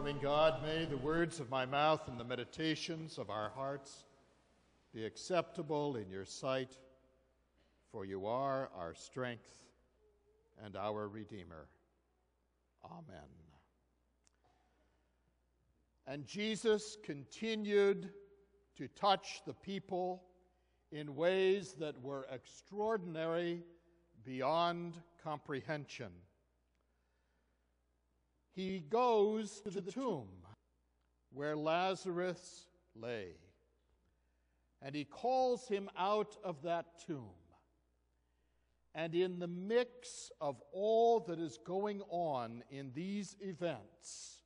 Loving God, may the words of my mouth and the meditations of our hearts be acceptable in your sight, for you are our strength and our Redeemer. Amen. And Jesus continued to touch the people in ways that were extraordinary beyond comprehension. He goes to the tomb where Lazarus lay, and he calls him out of that tomb. And in the mix of all that is going on in these events,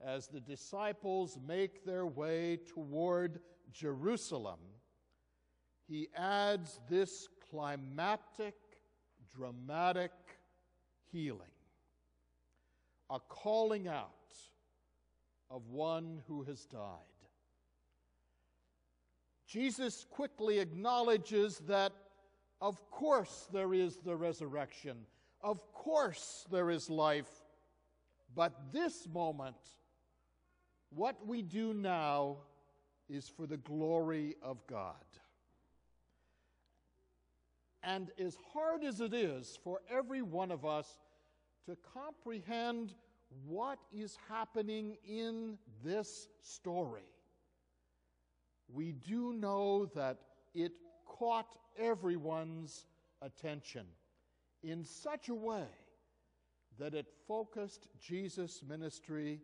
as the disciples make their way toward Jerusalem, he adds this climactic, dramatic healing, a calling out of one who has died. Jesus quickly acknowledges that, of course, there is the resurrection. Of course, there is life. But this moment, what we do now is for the glory of God. And as hard as it is for every one of us to comprehend what is happening in this story, we do know that it caught everyone's attention in such a way that it focused Jesus' ministry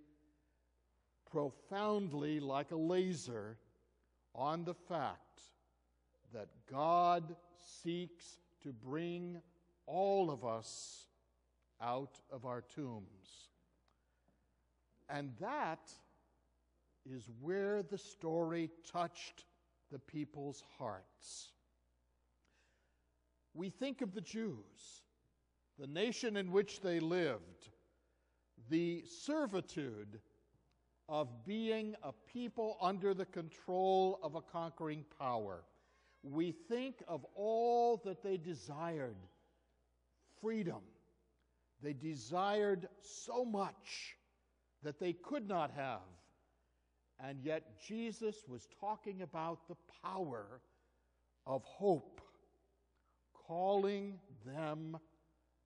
profoundly like a laser on the fact that God seeks to bring all of us out of our tombs. And that is where the story touched the people's hearts. We think of the Jews, the nation in which they lived, the servitude of being a people under the control of a conquering power. We think of all that they desired: freedom. They desired so much that they could not have. And yet Jesus was talking about the power of hope, calling them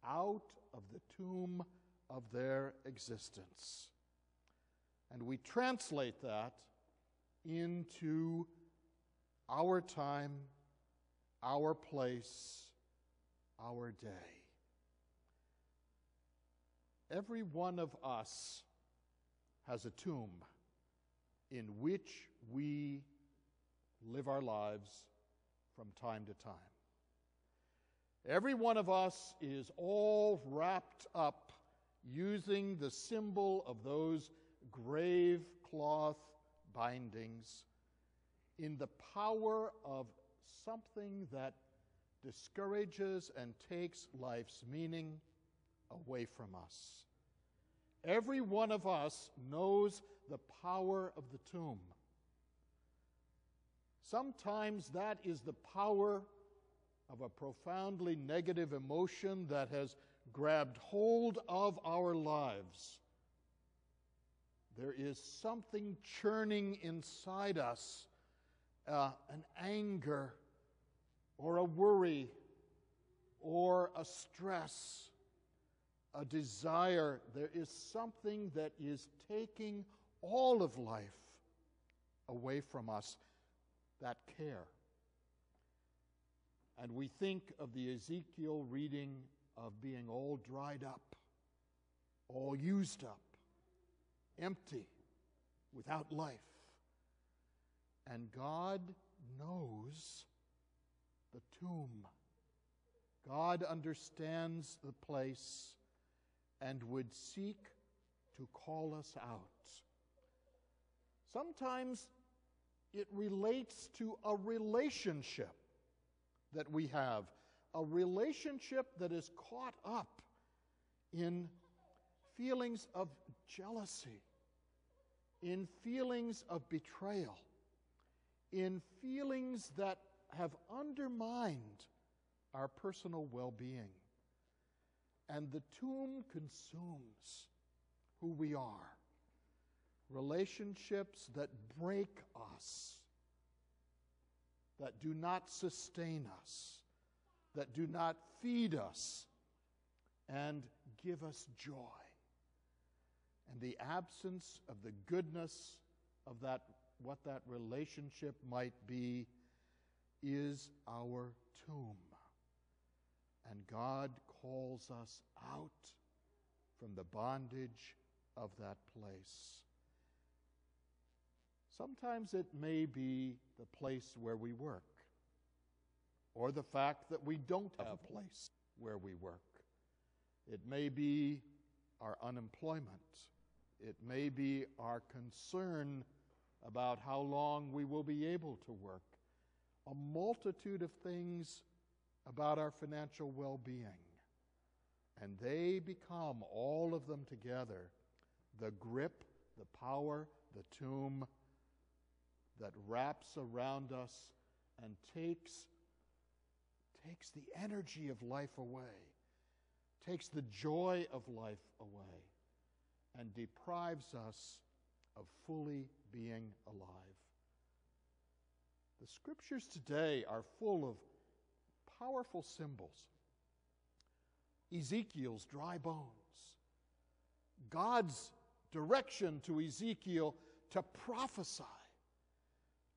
out of the tomb of their existence. And we translate that into our time, our place, our day. Every one of us has a tomb in which we live our lives from time to time. Every one of us is all wrapped up using the symbol of those grave cloth bindings in the power of something that discourages and takes life's meaning away from us. Every one of us knows the power of the tomb. Sometimes that is the power of a profoundly negative emotion that has grabbed hold of our lives. There is something churning inside us, an anger or a worry or a stress, a desire. There is something that is taking all of life away from us, that care. And we think of the Ezekiel reading of being all dried up, all used up, empty, without life. And God knows the tomb. God understands the place and would seek to call us out. Sometimes it relates to a relationship that we have, a relationship that is caught up in feelings of jealousy, in feelings of betrayal, in feelings that have undermined our personal well-being. And the tomb consumes who we are. relationships that break us, that do not sustain us, that do not feed us and give us joy. And the absence of the goodness of that, what that relationship might be, is our tomb. And God calls us out from the bondage of that place. Sometimes it may be the place where we work, or the fact that we don't have a place where we work. It may be our unemployment. It may be our concern about how long we will be able to work. A multitude of things about our financial well-being. And they become, all of them together, the grip, the power, the tomb that wraps around us and takes the energy of life away, takes the joy of life away, and deprives us of fully being alive. The scriptures today are full of powerful symbols. Ezekiel's dry bones. God's direction to Ezekiel to prophesy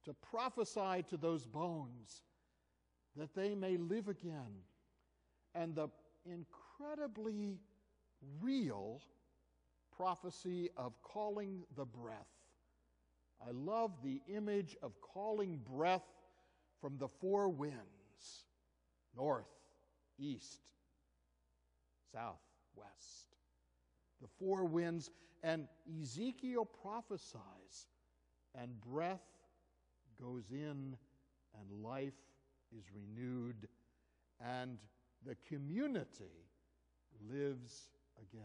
to those bones that they may live again. And the incredibly real prophecy of calling the breath. I love the image of calling breath from the four winds: north, east, south, west. The four winds. And Ezekiel prophesies, and breath goes in, and life is renewed, and the community lives again.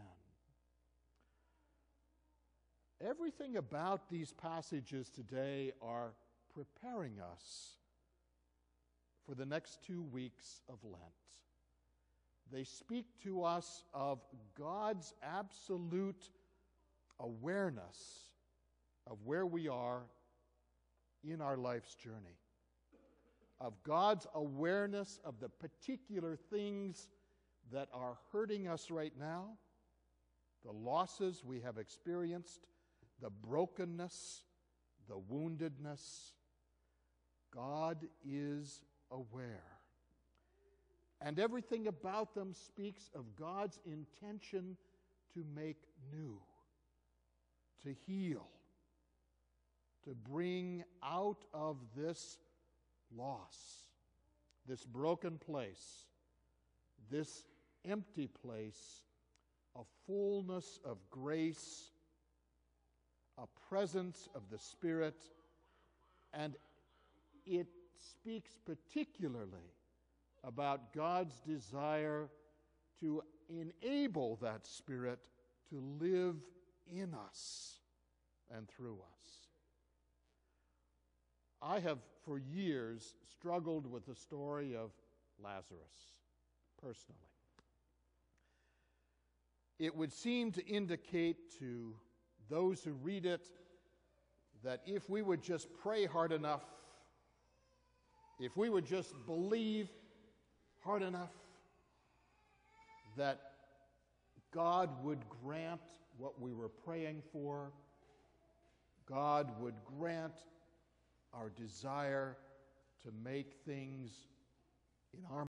Everything about these passages today are preparing us for the next 2 weeks of Lent. They speak to us of God's absolute awareness of where we are in our life's journey, of God's awareness of the particular things that are hurting us right now, the losses we have experienced, the brokenness, the woundedness. God is aware. And everything about them speaks of God's intention to make new, to heal, to bring out of this loss, this broken place, this empty place, a fullness of grace, a presence of the Spirit, and it speaks particularly about God's desire to enable that Spirit to live in us and through us. I have for years struggled with the story of Lazarus, personally. It would seem to indicate to those who read it that if we would just pray hard enough, if we would just believe hard enough, that God would grant what we were praying for. God would grant our desire to make things in our